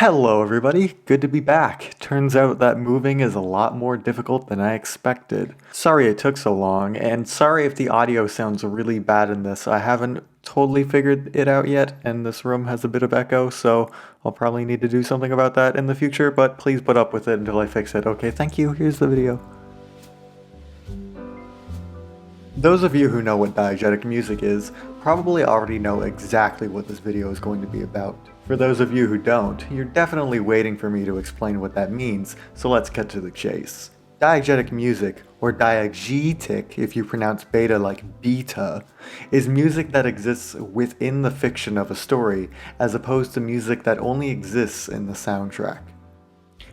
Hello everybody, good to be back. Turns out that moving is a lot more difficult than I expected. Sorry it took so long, and sorry if the audio sounds really bad in this. I haven't totally figured it out yet, and this room has a bit of echo, so I'll probably need to do something about that in the future, but please put up with it until I fix it. Okay, thank you, here's the video. Those of you who know what diegetic music is probably already know exactly what this video is going to be about. For those of you who don't, you're definitely waiting for me to explain what that means, so let's cut to the chase. Diegetic music, or diegetic if you pronounce beta like beta, is music that exists within the fiction of a story, as opposed to music that only exists in the soundtrack.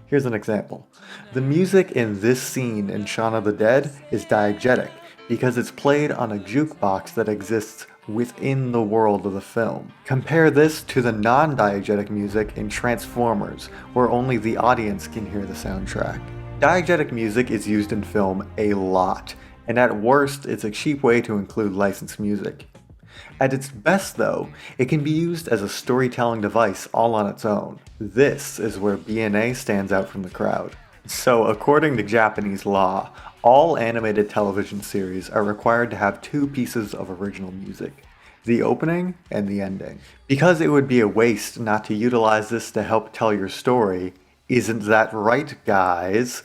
Here's an example. The music in this scene in Shaun of the Dead is diegetic, because it's played on a jukebox that exists within the world of the film. Compare this to the non-diegetic music in Transformers, where only the audience can hear the soundtrack. Diegetic music is used in film a lot, and at worst it's a cheap way to include licensed music. At its best though, it can be used as a storytelling device all on its own. This is where BNA stands out from the crowd. So according to Japanese law, all animated television series are required to have two pieces of original music, the opening and the ending. Because it would be a waste not to utilize this to help tell your story, isn't that right, guys?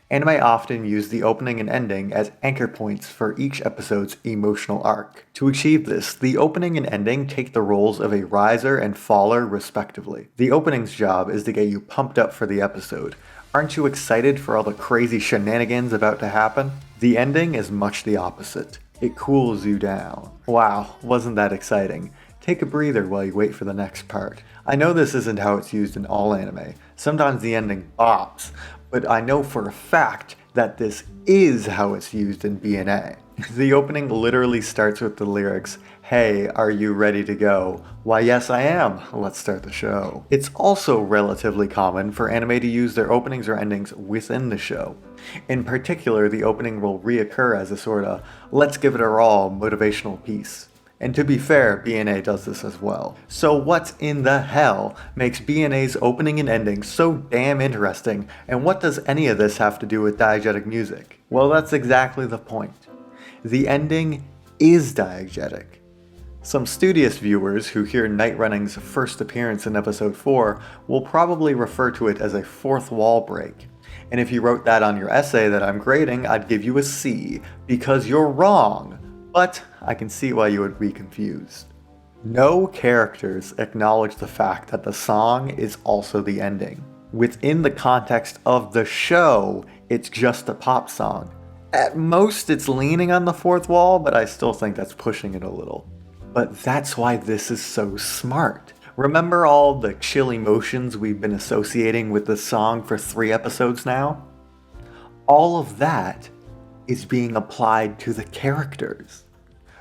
Anime often use the opening and ending as anchor points for each episode's emotional arc. To achieve this, the opening and ending take the roles of a riser and faller respectively. The opening's job is to get you pumped up for the episode. Aren't you excited for all the crazy shenanigans about to happen? The ending is much the opposite. It cools you down. Wow, wasn't that exciting? Take a breather while you wait for the next part. I know this isn't how it's used in all anime. Sometimes the ending bops, but I know for a fact that this is how it's used in BNA. The opening literally starts with the lyrics, "Hey, are you ready to go? Why yes I am, let's start the show." It's also relatively common for anime to use their openings or endings within the show. In particular, the opening will reoccur as a sorta, let's give it our all motivational piece. And to be fair, BNA does this as well. So what in the hell makes BNA's opening and ending so damn interesting, and what does any of this have to do with diegetic music? Well, that's exactly the point. The ending is diegetic. Some studious viewers who hear Night Running's first appearance in episode 4 will probably refer to it as a fourth wall break. And if you wrote that on your essay that I'm grading, I'd give you a C, because you're wrong. But I can see why you would be confused. No characters acknowledge the fact that the song is also the ending. Within the context of the show, it's just a pop song. At most, it's leaning on the fourth wall, but I still think that's pushing it a little. But that's why this is so smart. Remember all the chill emotions we've been associating with this song for 3 episodes now? All of that is being applied to the characters.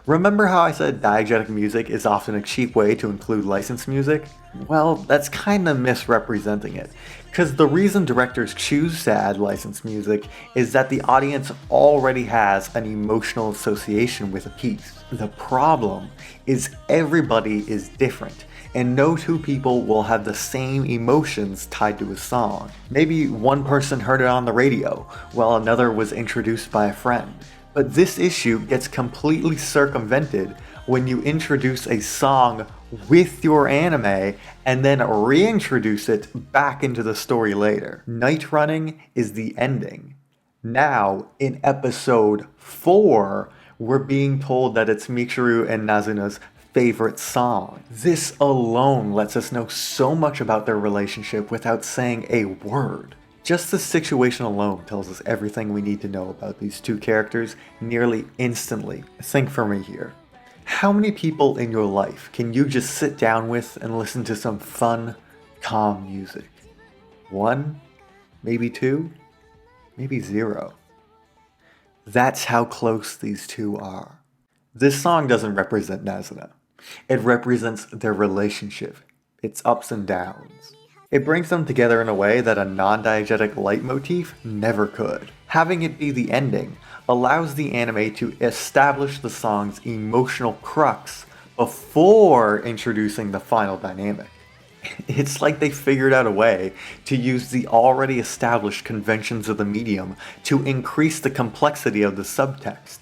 Remember how I said diegetic music is often a cheap way to include licensed music? Well, that's kinda misrepresenting it. Cause the reason directors choose to add licensed music is that the audience already has an emotional association with a piece. The problem is everybody is different, and no two people will have the same emotions tied to a song. Maybe one person heard it on the radio, while another was introduced by a friend. But this issue gets completely circumvented when you introduce a song with your anime and then reintroduce it back into the story later. Night Running is the ending. Now, in episode 4, we're being told that it's Michiru and Nazuna's favorite song. This alone lets us know so much about their relationship without saying a word. Just the situation alone tells us everything we need to know about these two characters nearly instantly. Think for me here. How many people in your life can you just sit down with and listen to some fun, calm music? 1? Maybe 2? Maybe 0. That's how close these two are. This song doesn't represent Nazuna. It represents their relationship, its ups and downs. It brings them together in a way that a non-diegetic leitmotif never could. Having it be the ending allows the anime to establish the song's emotional crux before introducing the final dynamic. It's like they figured out a way to use the already established conventions of the medium to increase the complexity of the subtext.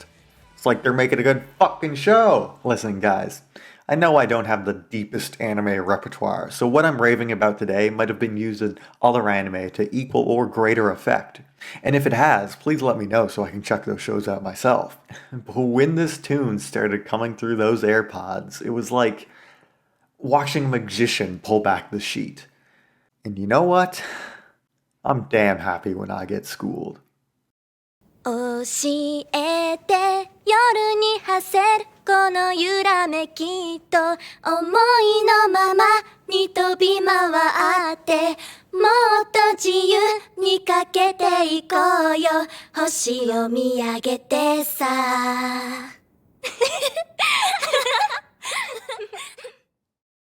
It's like they're making a good fucking show! Listen, guys, I know I don't have the deepest anime repertoire, so what I'm raving about today might have been used in other anime to equal or greater effect. And if it has, please let me know so I can check those shows out myself. But when this tune started coming through those AirPods, it was like watching a magician pull back the sheet. And you know what? I'm damn happy when I get schooled. 教えて夜に馳せるこの揺らめきと思いのままに飛び回ってもっと自由にかけていこうよ星を見上げてさ